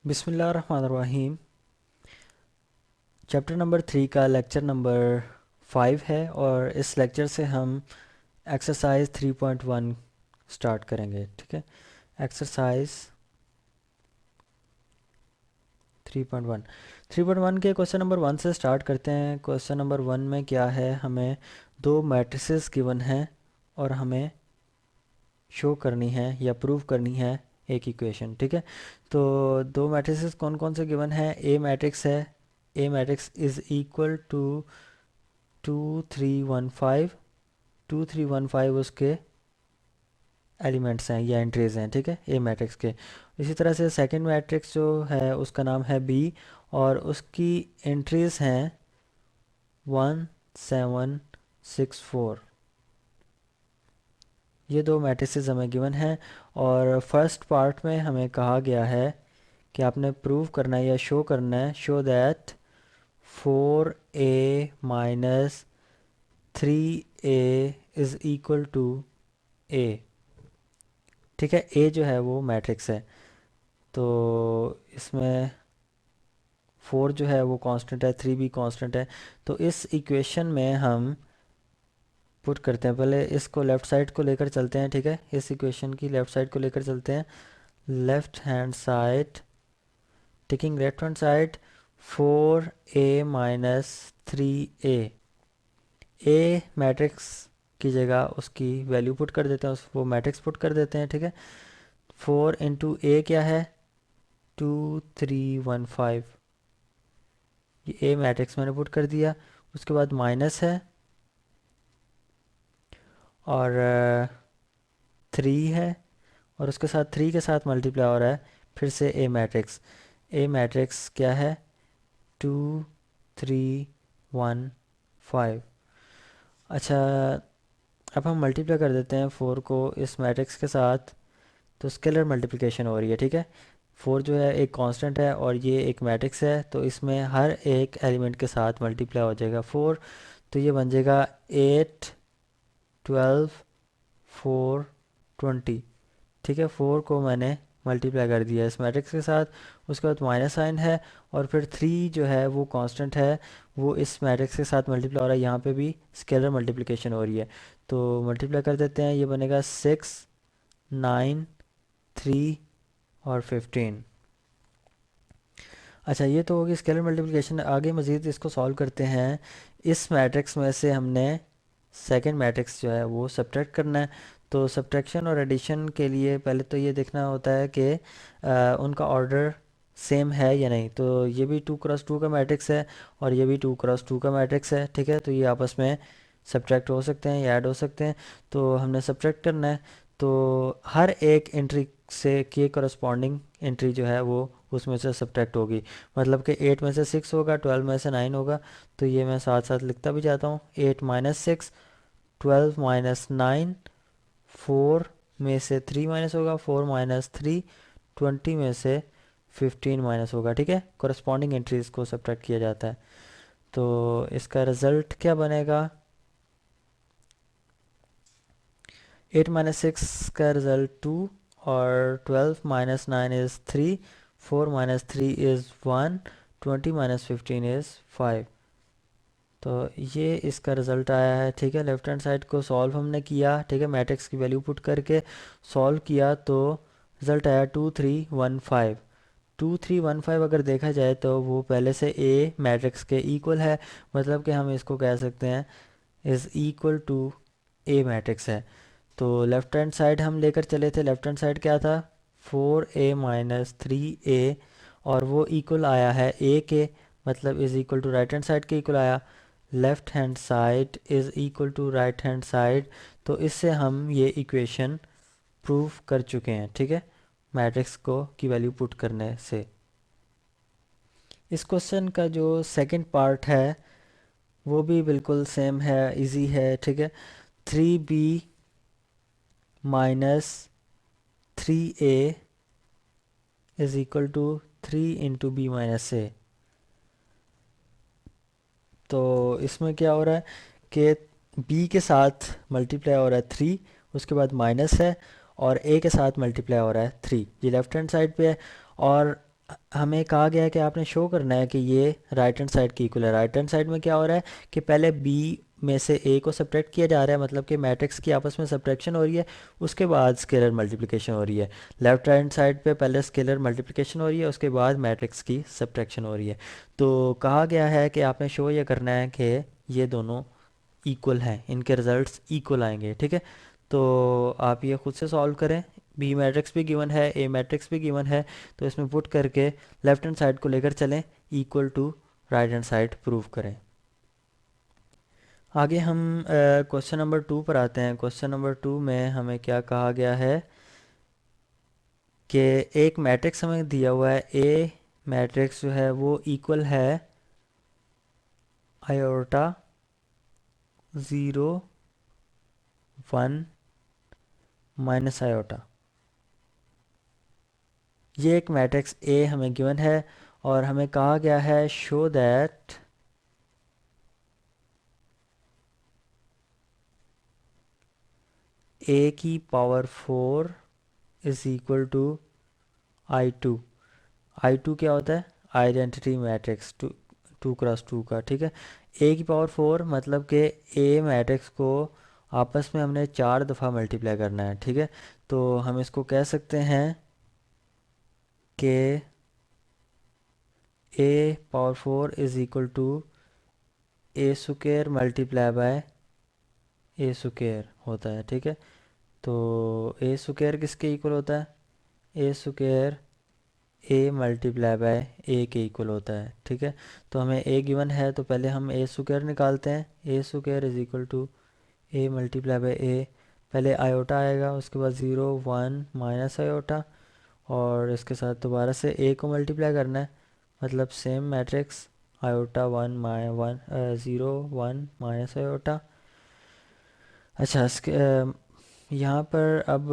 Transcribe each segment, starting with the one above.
बिस्मिल्लाहिर्रहमानिर्रहीम। Chapter number 3 का lecture number 5 है और इस लेक्चर से हम एक्सरसाइज 3.1 स्टार्ट करेंगे। ठीक है, एक्सरसाइज 3.1 3.1 के क्वेश्चन नंबर 1 से स्टार्ट करते हैं। क्वेश्चन नंबर 1 में क्या है, हमें दो मैट्रिसेस गिवन हैं और हमें शो करनी है या प्रूव करनी है एक इक्वेशन। ठीक है, तो दो मैट्रिसेस कौन कौन से गिवन है। ए मैट्रिक्स है, ए मैट्रिक्स इज़ इक्वल टू 2 3 1 5। 2 3 1 5 उसके एलिमेंट्स हैं या एंट्रीज हैं। ठीक है, ए मैट्रिक्स के। इसी तरह से सेकंड मैट्रिक्स जो है उसका नाम है बी और उसकी एंट्रीज हैं 1 7 6 4। ये दो मैट्रिसेस हमें गिवन हैं और फर्स्ट पार्ट में हमें कहा गया है कि आपने प्रूव करना है या शो करना है, show that 4a-3a is equal to A. ठीक है, ए जो है वो मैट्रिक्स है, तो इसमें 4 जो है वो कांस्टेंट है, 3 भी कांस्टेंट है। तो इस इक्वेशन में हम पुट करते हैं, पहले इसको लेफ़्ट साइड को लेकर चलते हैं। ठीक है, इस इक्वेशन की लेफ़्ट साइड को लेकर चलते हैं। Left hand side, taking left hand side, 4a-3a। ए मैट्रिक्स की जगह उसकी वैल्यू पुट कर देते हैं, उस वो मैट्रिक्स पुट कर देते हैं। ठीक है, 4 इंटू ए क्या है, 2 3 1 5। ये ए मैट्रिक्स मैंने पुट कर दिया। उसके बाद माइनस है और 3 है और उसके साथ 3 के साथ मल्टीप्लाई हो रहा है फिर से ए मैट्रिक्स। ए मैट्रिक्स क्या है, 2 3 1 5। अच्छा, अब हम मल्टीप्लाई कर देते हैं 4 को इस मैट्रिक्स के साथ, तो स्केलर मल्टीप्लिकेशन हो रही है। ठीक है, 4 जो है एक कांस्टेंट है और ये एक मैट्रिक्स है, तो इसमें हर एक एलिमेंट के साथ मल्टीप्लाई हो जाएगा 4। तो ये बन जाएगा 8 12 4 20। ठीक है, 4 को मैंने मल्टीप्लाई कर दिया इस मैट्रिक्स के साथ। उसके बाद माइनस साइन है और फिर 3 जो है वो कांस्टेंट है, वो इस मैट्रिक्स के साथ मल्टीप्लाई हो रहा है। यहाँ पे भी स्केलर मल्टीप्लिकेशन हो रही है, तो मल्टीप्लाई कर देते हैं। ये बनेगा 6 9 3 और 15। अच्छा, ये तो होगी स्केलर मल्टीप्लिकेशन। आगे मज़ीद इसको सॉल्व करते हैं। इस मैट्रिक्स में से हमने सेकंड मैट्रिक्स जो है वो सब्ट्रैक्ट करना है। तो सब्ट्रैक्शन और एडिशन के लिए पहले तो ये देखना होता है कि उनका ऑर्डर सेम है या नहीं। तो ये भी 2 क्रॉस 2 का मैट्रिक्स है और ये भी 2 क्रॉस 2 का मैट्रिक्स है। ठीक है, तो ये आपस में सब्ट्रैक्ट हो सकते हैं या ऐड हो सकते हैं, तो हमने सब्ट्रैक्ट करना है। तो हर एक एंट्री से के करस्पॉन्डिंग एंट्री जो है वो उसमें से सब्ट्रैक्ट होगी। मतलब कि 8 में से 6 होगा, 12 में से 9 होगा। तो ये मैं साथ साथ लिखता भी जाता हूँ, 8 - 6, 12 - 9, 4 में से 3 माइनस होगा, 4 - 3, 20 में से 15 माइनस होगा। ठीक है, करस्पॉन्डिंग एंट्रीज को सब्ट्रैक्ट किया जाता है। तो इसका रिज़ल्ट क्या बनेगा, 8 - 6 का रिज़ल्ट 2 और 12 - 9 इज़ 3, 4 - 3 इज़ 1, 20 - 15 इज़ 5। तो ये इसका रिज़ल्ट आया है। ठीक है, लेफ्ट हैंड साइड को सॉल्व हमने किया। ठीक है, मैट्रिक्स की वैल्यू पुट करके सॉल्व किया तो रिज़ल्ट आया 2 3 1 5। 2 3 1 5 अगर देखा जाए तो वो पहले से ए मैट्रिक्स के इक्वल है, मतलब कि हम इसको कह सकते हैं is equal to a matrix है। तो लेफ्ट हैंड साइड हम लेकर चले थे, लेफ्ट हैंड साइड क्या था, 4a - 3a, और वो इक्वल आया है ए के, मतलब is equal to right hand side के इक्वल आया। Left hand side is equal to right hand side, तो इससे हम ये इक्वेशन प्रूव कर चुके हैं। ठीक है, मैट्रिक्स को की वैल्यू पुट करने से। इस क्वेश्चन का जो सेकंड पार्ट है वो भी बिल्कुल सेम है, इजी है। ठीक है, 3b - 3a is equal to 3 × b - a। तो इसमें क्या हो रहा है कि b के साथ मल्टीप्लाई हो रहा है 3, उसके बाद माइनस है और a के साथ मल्टीप्लाई हो रहा है 3। ये लेफ्ट हैंड साइड पे है और हमें कहा गया है कि आपने शो करना है कि ये राइट हैंड साइड की इक्वल है। राइट हैंड साइड में क्या हो रहा है कि पहले बी में से ए को सब्ट्रैक्ट किया जा रहा है, मतलब कि मैट्रिक्स की आपस में सब्ट्रैक्शन हो रही है, उसके बाद स्केलर मल्टीप्लिकेशन हो रही है। लेफ्ट हैंड साइड पे पहले स्केलर मल्टीप्लिकेशन हो रही है, उसके बाद मैट्रिक्स की सब्ट्रैक्शन हो रही है। तो कहा गया है कि आपने शो ये करना है कि ये दोनों इक्वल हैं, इनके रिजल्ट्स इक्वल आएंगे, ठीक है। तो आप ये खुद से सॉल्व करें। बी मैट्रिक्स भी गिवन है, ए मैट्रिक्स भी गिवन है, तो इसमें पुट करके लेफ्ट हैंड साइड को लेकर चलें, equal to right hand side prove करें। आगे हम क्वेश्चन नंबर 2 पर आते हैं। क्वेश्चन नंबर 2 में हमें क्या कहा गया है कि एक मैट्रिक्स हमें दिया हुआ है, ए मैट्रिक्स जो है वो इक्वल है आयोटा 0 1 माइनस आयोटा। ये एक मैट्रिक्स ए हमें गिवन है और हमें कहा गया है शो दैट ए की power 4 is equal to I2। I2 क्या होता है? Identity matrix, two cross two का, ठीक है। ए की पावर 4 मतलब कि ए मैट्रिक्स को आपस में हमने 4 दफ़ा मल्टीप्लाई करना है, ठीक है। तो हम इसको कह सकते हैं कि A power 4 is equal to A square multiply by A square होता है, ठीक है। तो ए स्क्वायर किसके इक्वल होता है? A square A multiply by ए के इक्वल होता है, ठीक है। तो हमें ए गिवन है, तो पहले हम ए स्क्वायर निकालते हैं। A square is equal to A multiply by A, पहले आयोटा आएगा, उसके बाद 0 1 माइनस आयोटा, और इसके साथ दोबारा से ए को मल्टीप्लाई करना है, मतलब सेम मैट्रिक्स आयोटा 1 माइ 1 0 1 माइनस आयोटा। अच्छा, इसके यहाँ पर अब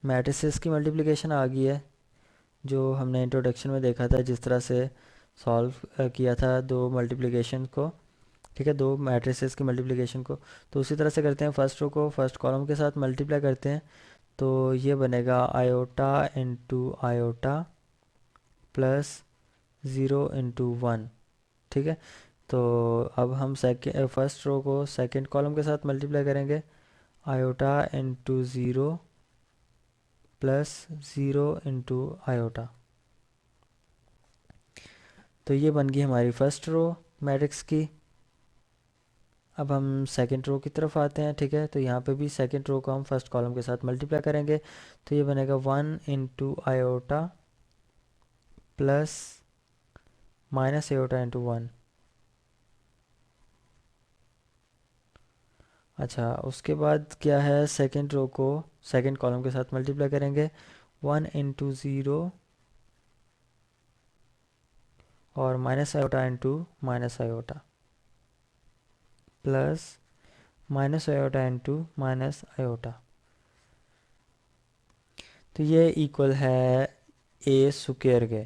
मैट्रिसेस की मल्टीप्लिकेशन आ गई है, जो हमने इंट्रोडक्शन में देखा था, जिस तरह से सॉल्व किया था दो मल्टीप्लिकेशन को, ठीक है, दो मैट्रिसेस की मल्टीप्लिकेशन को। तो उसी तरह से करते हैं, फर्स्ट रो को फर्स्ट कॉलम के साथ मल्टीप्लाई करते हैं। तो ये बनेगा iota into iota plus 0 into 1, ठीक है। तो अब हम सेकेंड फर्स्ट रो को सेकेंड कॉलम के साथ मल्टीप्लाई करेंगे, iota into 0 plus 0 into iota. तो ये बन गई हमारी फर्स्ट रो मैट्रिक्स की। अब हम सेकेंड रो की तरफ आते हैं, ठीक है। तो यहाँ पे भी सेकेंड रो को हम फर्स्ट कॉलम के साथ मल्टीप्लाई करेंगे, तो ये बनेगा 1 into iota plus minus iota into 1। अच्छा, उसके बाद क्या है, सेकेंड रो को सेकेंड कॉलम के साथ मल्टीप्लाई करेंगे, 1 इंटू 0 और minus iota into minus iota plus minus iota into minus iota. तो ये इक्वल है ए स्क्वायर के,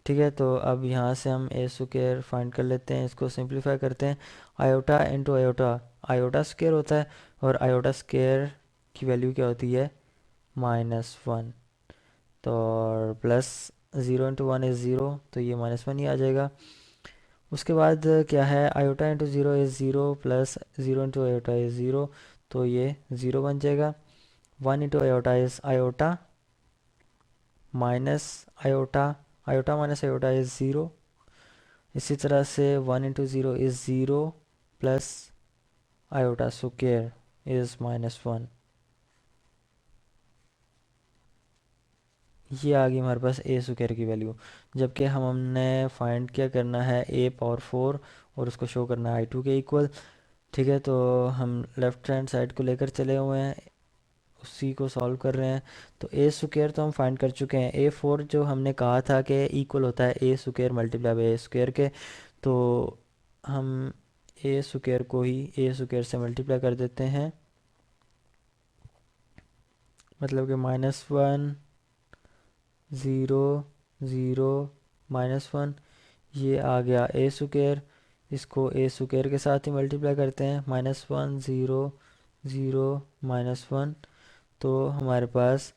ठीक है। तो अब यहाँ से हम ए स्क्वायर फाइंड कर लेते हैं, इसको सिंप्लीफाई करते हैं। Iota into iota iota square होता है, और आयोटा स्क्वायर की वैल्यू क्या होती है? -1। तो और प्लस 0 इंटू 1 इज़ 0, तो ये -1 ही आ जाएगा। उसके बाद क्या है, iota into 0 is 0 plus 0 into iota is 0, तो ये 0 बन जाएगा। 1 into iota is iota minus iota, iota minus iota is 0। इसी तरह से 1 into 0 is 0 plus iota square is -1। ये आ गई हमारे पास ए स्क्वायर की वैल्यू, जबकि हमने फाइंड क्या करना है, ए पावर 4, और उसको शो करना है I2 के इक्वल, ठीक है। तो हम लेफ्ट हैंड साइड को लेकर चले हुए हैं, उसी को सॉल्व कर रहे हैं। तो ए स्क्वायर तो हम फाइंड कर चुके हैं, A4 जो हमने कहा था कि इक्वल होता है A square multiply by A square के, तो हम ए स्क्वायर को ही ए स्क्वायर से मल्टीप्लाई कर देते हैं, मतलब कि -1 0 0 -1, ये आ गया ए स्क्वायर। इसको ए स्क्वायर के साथ ही मल्टीप्लाई करते हैं, -1 0 0 -1, तो हमारे पास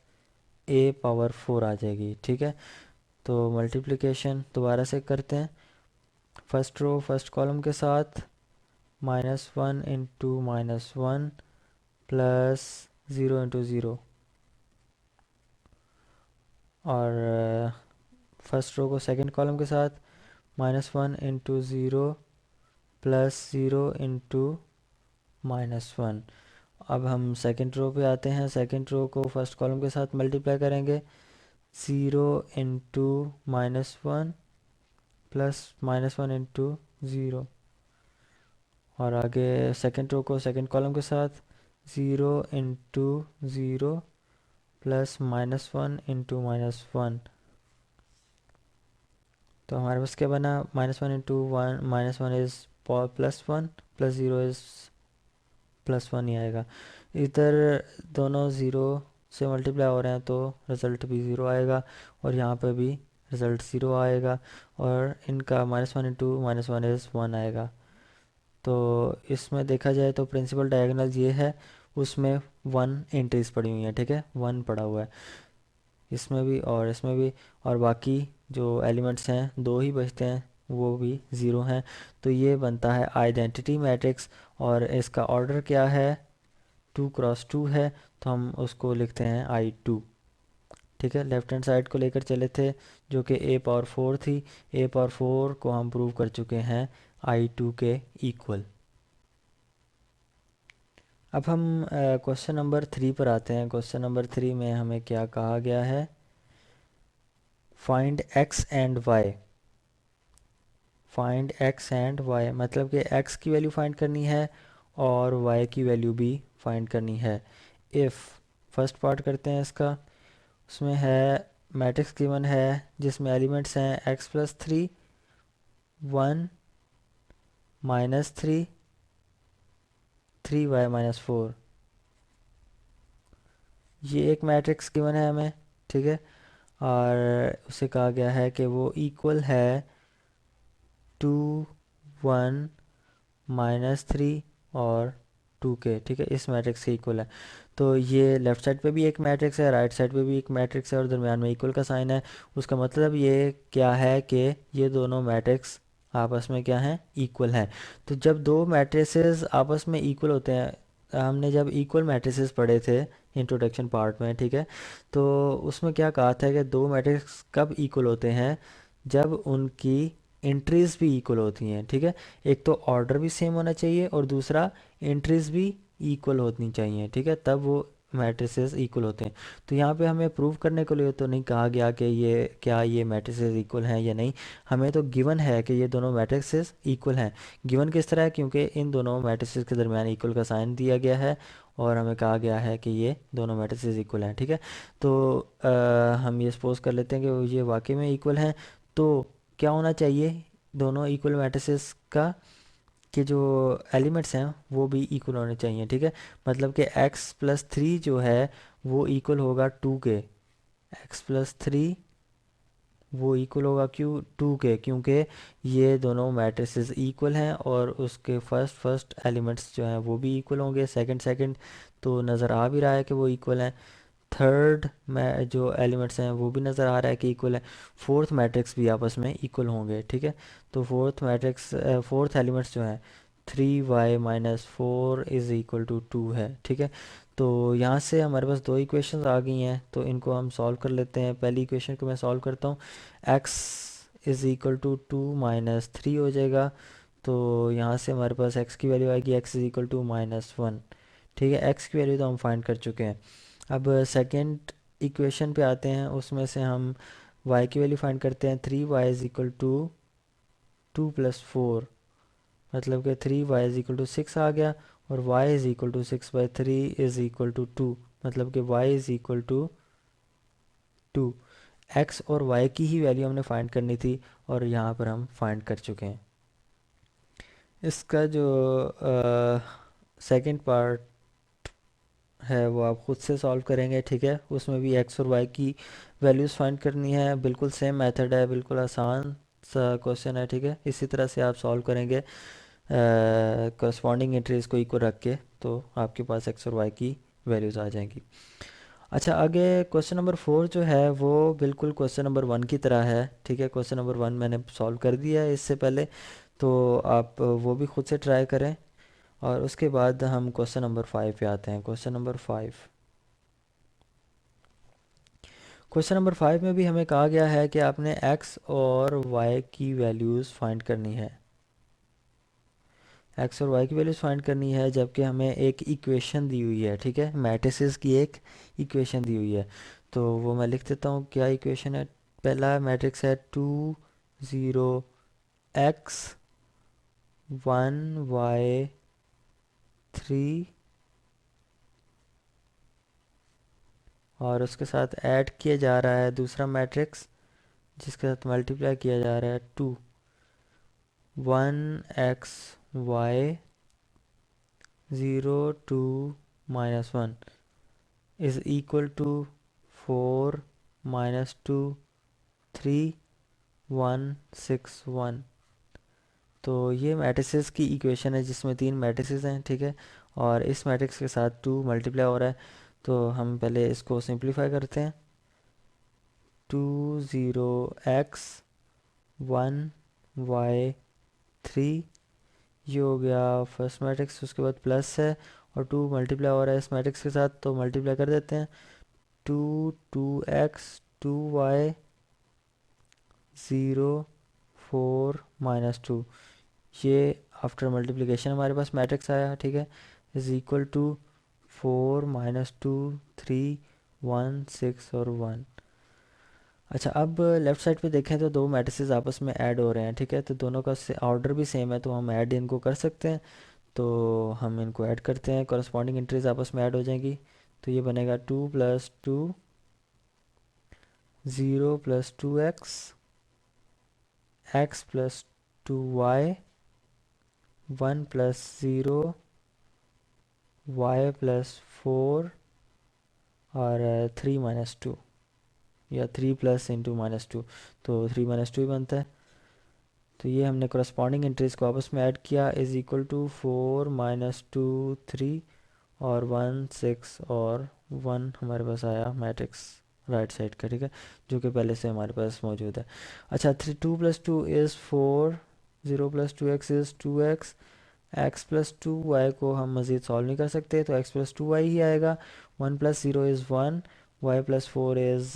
ए पावर 4 आ जाएगी, ठीक है। तो मल्टीप्लिकेशन दोबारा से करते हैं, फर्स्ट रो फर्स्ट कॉलम के साथ -1 इंटू -1 प्लस 0 इंटू 0, और फर्स्ट रो को सेकंड कॉलम के साथ -1 इंटू 0 प्लस 0 इंटू -1। अब हम सेकंड रो पे आते हैं, सेकंड रो को फर्स्ट कॉलम के साथ मल्टीप्लाई करेंगे, 0 इंटू -1 प्लस -1 इंटू 0, और आगे सेकंड रो को सेकंड कॉलम के साथ 0 इंटू 0 प्लस -1 इंटू -1। तो हमारे पास क्या बना, -1 इंटू 1, -1 इज़ +1 प्लस 0 इज़ +1 ही आएगा। इधर दोनों ज़ीरो से मल्टीप्लाई हो रहे हैं तो रिज़ल्ट भी ज़ीरो आएगा, और यहाँ पे भी रिज़ल्ट ज़ीरो आएगा, और इनका -1 इंटू -1 इज़ 1 आएगा। तो इसमें देखा जाए तो प्रिंसिपल डायगोनल ये है, उसमें 1 एंट्रीज पड़ी हुई हैं, ठीक है, 1 पड़ा हुआ है इसमें भी और इसमें भी, और बाकी जो एलिमेंट्स हैं दो ही बचते हैं, वो भी ज़ीरो हैं। तो ये बनता है आइडेंटिटी मैट्रिक्स, और इसका ऑर्डर क्या है, 2 × 2 है, तो हम उसको लिखते हैं I2। ठीक है, लेफ्ट हैंड साइड को लेकर चले थे जो कि A⁴ थी, A⁴ को हम प्रूव कर चुके हैं I2 के इक्वल। अब हम क्वेश्चन नंबर 3 पर आते हैं। क्वेश्चन नंबर 3 में हमें क्या कहा गया है, find x and y। Find x and y मतलब कि x की वैल्यू फाइंड करनी है और y की वैल्यू भी फाइंड करनी है। इफ़ फर्स्ट पार्ट करते हैं इसका, उसमें है मैट्रिक्स गिवन है जिसमें एलिमेंट्स हैं x+3, 1 -3, 3y-4। ये एक मैट्रिक्स गिवन है हमें, ठीक है, और उसे कहा गया है कि वो इक्वल है 2, 1, -3 और 2 के, ठीक है, इस मैट्रिक्स के इक्वल है। तो ये लेफ़्ट साइड पे भी एक मैट्रिक्स है, राइट साइड पे भी एक मैट्रिक्स है, और दरम्यान में इक्वल का साइन है। उसका मतलब ये क्या है कि ये दोनों मैट्रिक्स आपस में क्या हैं, इक्वल हैं। तो जब दो मैट्रिसेस आपस में इक्वल होते हैं, हमने जब इक्वल मैट्रिसेस पढ़े थे इंट्रोडक्शन पार्ट में, ठीक है, तो उसमें क्या कहा था कि दो मैट्रिक्स कब इक्वल होते हैं, जब उनकी एंट्रीज भी इक्वल होती हैं, ठीक है। एक तो ऑर्डर भी सेम होना चाहिए और दूसरा एंट्रीज भी इक्वल होनी चाहिए, ठीक है, तब वो मैट्रिसेस इक्वल होते हैं। तो यहाँ पे हमें प्रूव करने के लिए तो नहीं कहा गया कि ये क्या ये मैट्रिसेस इक्वल हैं या नहीं, हमें तो गिवन है कि ये दोनों मैट्रिसेस इक्वल हैं। गिवन किस तरह है, क्योंकि इन दोनों मैट्रिसेस के दरमियान इक्वल का साइन दिया गया है और हमें कहा गया है कि ये दोनों मैट्रिसेस इक्वल हैं, ठीक है। तो हम ये सपोज कर लेते हैं कि ये वाकई में इक्वल हैं। तो क्या होना चाहिए दोनों इक्वल मैट्रिसेस का, कि जो एलिमेंट्स हैं वो भी इक्वल होने चाहिए, ठीक है। मतलब कि x+3 जो है वो इक्वल होगा 2 के, x+3 वो इक्वल होगा क्यों, 2 के, क्योंकि ये दोनों मैट्रिसेस इक्वल हैं और उसके फर्स्ट एलिमेंट्स जो हैं वो भी इक्वल होंगे, सेकंड सेकंड तो नज़र आ भी रहा है कि वो इक्वल हैं। थर्ड में जो एलिमेंट्स हैं वो भी नज़र आ रहा है कि इक्वल है। फोर्थ मैट्रिक्स भी आपस में इक्वल होंगे, ठीक है। तो फोर्थ एलिमेंट्स जो हैं 3y-4 इज़ इक्वल टू 2 है, ठीक है। तो यहाँ से हमारे पास दो इक्वेशंस आ गई हैं, तो इनको हम सॉल्व कर लेते हैं। पहली इक्वेशन को मैं सॉल्व करता हूँ, x इज़ इक्वल टू 2-3 हो जाएगा। तो यहाँ से हमारे पास x की वैल्यू आएगी x इज़ इक्वल टू -1, ठीक है। x की वैल्यू तो हम फाइंड कर चुके हैं। अब सेकंड इक्वेशन पे आते हैं, उसमें से हम y की वैल्यू फाइंड करते हैं। 3y इज़ इक्वल टू 2+4, मतलब कि 3y इज़ इक्वल टू 6 आ गया, और y is equal to 6/3 is equal to 2, मतलब कि y is equal to 2। x और y की ही वैल्यू हमने फाइंड करनी थी और यहाँ पर हम फाइंड कर चुके हैं। इसका जो सेकंड पार्ट है वो आप ख़ुद से सॉल्व करेंगे, ठीक है। उसमें भी x और y की वैल्यूज़ फाइंड करनी है, बिल्कुल सेम मेथड है, बिल्कुल आसान सा क्वेश्चन है, ठीक है। इसी तरह से आप सॉल्व करेंगे करस्पॉन्डिंग एंट्रीज को इक्वल रख के, तो आपके पास x और y की वैल्यूज़ आ जाएंगी। अच्छा, आगे क्वेश्चन नंबर 4 जो है वो बिल्कुल क्वेश्चन नंबर 1 की तरह है, ठीक है। क्वेश्चन नंबर 1 मैंने सॉल्व कर दिया है इससे पहले, तो आप वो भी खुद से ट्राई करें। और उसके बाद हम क्वेश्चन नंबर 5 पे आते हैं। क्वेश्चन नंबर 5, क्वेश्चन नंबर 5 में भी हमें कहा गया है कि आपने एक्स और वाई की वैल्यूज़ फाइंड करनी है। एक्स और वाई की वैल्यूज़ फाइंड करनी है, जबकि हमें एक इक्वेशन दी हुई है, ठीक है। मैट्रिसेस की एक इक्वेशन दी हुई है, तो वो मैं लिख देता हूँ। क्या इक्वेशन है? पहला मैट्रिक्स है 2 0 x 1 y 3, और उसके साथ ऐड किया जा रहा है दूसरा मैट्रिक्स जिसके साथ मल्टीप्लाई किया जा रहा है 2 1 x y 0 2 - 1 is equal to 4 - 2 3 1 6 1। तो ये मैट्रिसेस की इक्वेशन है जिसमें तीन मैट्रिसेस हैं, ठीक है। और इस मैट्रिक्स के साथ 2 मल्टीप्लाई हो रहा है, तो हम पहले इसको सिंप्लीफाई करते हैं। 2 0 x 1 y 3, ये हो गया फर्स्ट मैट्रिक्स। उसके बाद प्लस है और 2 मल्टीप्लाई हो रहा है इस मैट्रिक्स के साथ, तो मल्टीप्लाई कर देते हैं। 2 2 x 2 y 0 4 - 2, ये आफ्टर मल्टीप्लिकेशन हमारे पास मैट्रिक्स आया, ठीक है। इज इक्वल टू 4 - 2 3 1 6 और 1। अच्छा, अब लेफ़्ट साइड पे देखें तो दो मैट्रिसेस आपस में ऐड हो रहे हैं, ठीक है। तो दोनों का ऑर्डर भी सेम है, तो हम ऐड इनको कर सकते हैं। तो हम इनको ऐड करते हैं, कॉरस्पॉन्डिंग एंट्रीज आपस में ऐड हो जाएंगी। तो ये बनेगा 2 + 2 0 + 2 x x + 2 y 1 + 0 y + 4 और 3 - 2, या 3 प्लस इंटू -2, तो 3 - 2 ही बनता है। तो ये हमने करस्पॉन्डिंग इंट्रीज को आपस में ऐड किया, इज़ इक्वल टू 4 - 2 3 और 1 6 और 1 हमारे पास आया मैट्रिक्स राइट साइड का, ठीक है, जो कि पहले से हमारे पास मौजूद है। अच्छा, 2 + 2 is 4, 0 + 2 x is 2x, x + 2y को हम मज़ीद सॉल्व नहीं कर सकते, तो x + 2y ही आएगा। 1 + 0 इज़ 1, y + 4 इज़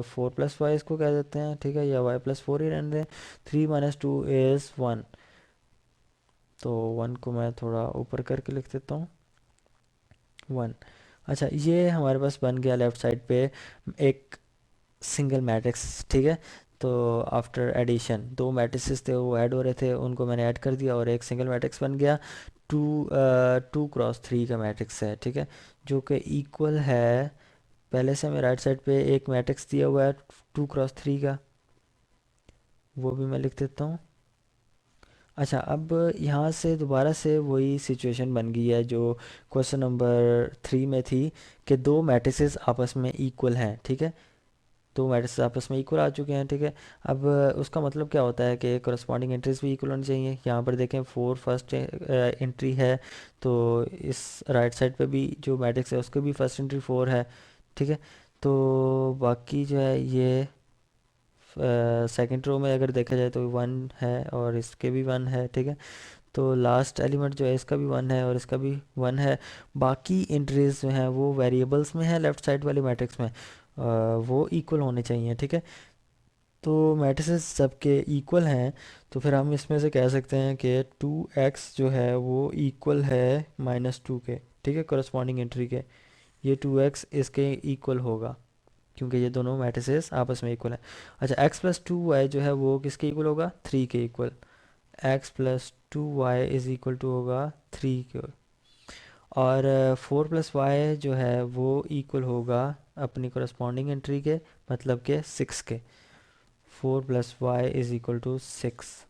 4 + y इसको कह देते हैं, ठीक है, या y + 4 ही रहने दें। 3 - 2 इज़ 1, तो 1 को मैं थोड़ा ऊपर करके लिख देता हूँ, 1। अच्छा, ये हमारे पास बन गया लेफ़्ट साइड पे एक सिंगल मैट्रिक्स, ठीक है। तो आफ्टर एडिशन दो मैट्रिसेस थे वो ऐड हो रहे थे, उनको मैंने ऐड कर दिया और एक सिंगल मैट्रिक्स बन गया। 2 × 3 का मैट्रिक्स है, ठीक है, जो कि इक्वल है। पहले से हमें राइट साइड पे एक मैट्रिक्स दिया हुआ है 2 × 3 का, वो भी मैं लिख देता हूँ। अच्छा, अब यहाँ से दोबारा से वही सिचुएशन बन गई है जो क्वेश्चन नंबर 3 में थी, कि दो मैट्रिसेस आपस में इक्वल हैं, ठीक है। दो मैट्रिक्स आपस में इक्वल आ चुके हैं, ठीक है। अब उसका मतलब क्या होता है कि करस्पॉन्डिंग एंट्रीज भी इक्वल होनी चाहिए। यहाँ पर देखें 4 फर्स्ट एंट्री है, तो इस राइट साइड पे भी जो मैट्रिक्स है उसके भी फर्स्ट एंट्री 4 है, ठीक है। तो बाकी जो है ये सेकंड रो में अगर देखा जाए तो 1 है और इसके भी 1 है, ठीक है। तो लास्ट एलिमेंट जो है इसका भी 1 है और इसका भी 1 है। बाकी एंट्रीज जो हैं वो वेरिएबल्स में है लेफ़्ट साइड वाले मैट्रिक्स में, वो इक्वल होने चाहिए, ठीक है। तो मैट्रिसेस सबके इक्वल हैं, तो फिर हम इसमें से कह सकते हैं कि 2x जो है वो इक्वल है -2 के, ठीक है, करस्पॉन्डिंग एंट्री के। ये 2x इसके इक्वल होगा क्योंकि ये दोनों मैट्रिसेस आपस में इक्वल हैं। अच्छा, x + 2y जो है वो किसके इक्वल होगा? 3 के equal. x + 2y is equal to होगा 3 के। और 4 + y जो है वो इक्वल होगा अपनी करस्पॉन्डिंग एंट्री के, मतलब के 6 के। 4 + y इज़ इक्वल टू 6।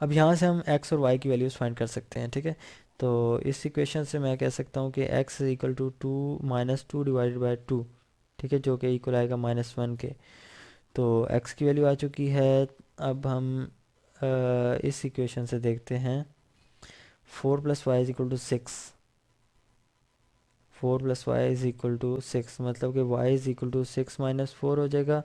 अब यहाँ से हम x और y की वैल्यूज़ फाइंड कर सकते हैं, ठीक है। तो इस इक्वेशन से मैं कह सकता हूँ कि x is equal to 2 - 2 divided by 2, ठीक है, जो कि इक्वल आएगा -1 के। तो x की वैल्यू आ चुकी है। अब हम इस इक्वेशन से देखते हैं 4 + y is equal to 6। 4 plus y is equal to 6, मतलब कि y is equal to 6 minus 4 हो जाएगा,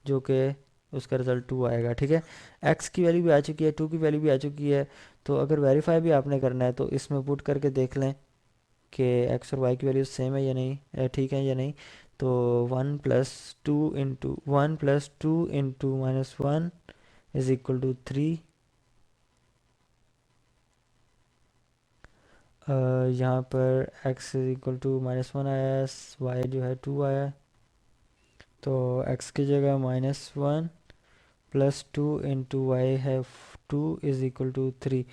जो कि उसका रिज़ल्ट 2 आएगा। ठीक है, x की वैल्यू भी आ चुकी है, 2 की वैल्यू भी आ चुकी है। तो अगर वेरीफाई भी आपने करना है तो इसमें पुट करके देख लें कि x और y की वैल्यू सेम है या नहीं, ठीक है या नहीं। तो 1 plus 2 into minus 1 is equal to 3। यहाँ पर x इज़ इक्वल टू -1 आया है, y जो है 2 आया है। तो x की जगह -1 प्लस 2 इंटू वाई है 2 इज़ इक्वल टू 3।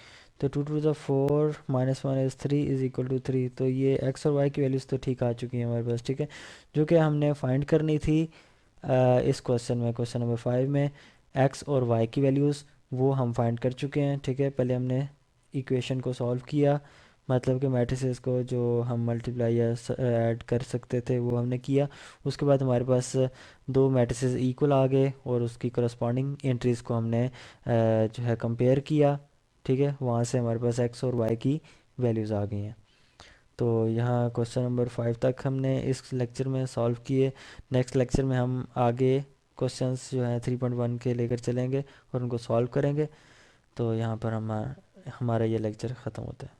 तो 2 to the 4 -1 is 3 is equal to 3। तो ये x और y की वैल्यूज़ तो ठीक आ चुकी हैं हमारे पास। ठीक है, जो कि हमने फाइंड करनी थी इस क्वेश्चन में, क्वेश्चन नंबर 5 में x और y की वैल्यूज़ वो हम फाइंड कर चुके हैं। ठीक है, पहले हमने इक्वेशन को सॉल्व किया, मतलब कि मैट्रिसेस को जो हम मल्टीप्लाई या ऐड कर सकते थे वो हमने किया। उसके बाद हमारे पास दो मैट्रिसेस इक्वल आ गए और उसकी करस्पॉन्डिंग एंट्रीज़ को हमने जो है कंपेयर किया। ठीक है, वहाँ से हमारे पास एक्स और वाई की वैल्यूज़ आ गई हैं। तो यहाँ क्वेश्चन नंबर 5 तक हमने इस लेक्चर में सॉल्व किए। नेक्स्ट लेक्चर में हम आगे क्वेश्चंस जो हैं 3.1 के लेकर चलेंगे और उनको सॉल्व करेंगे। तो यहाँ पर हमारा ये लेक्चर ख़त्म होता है।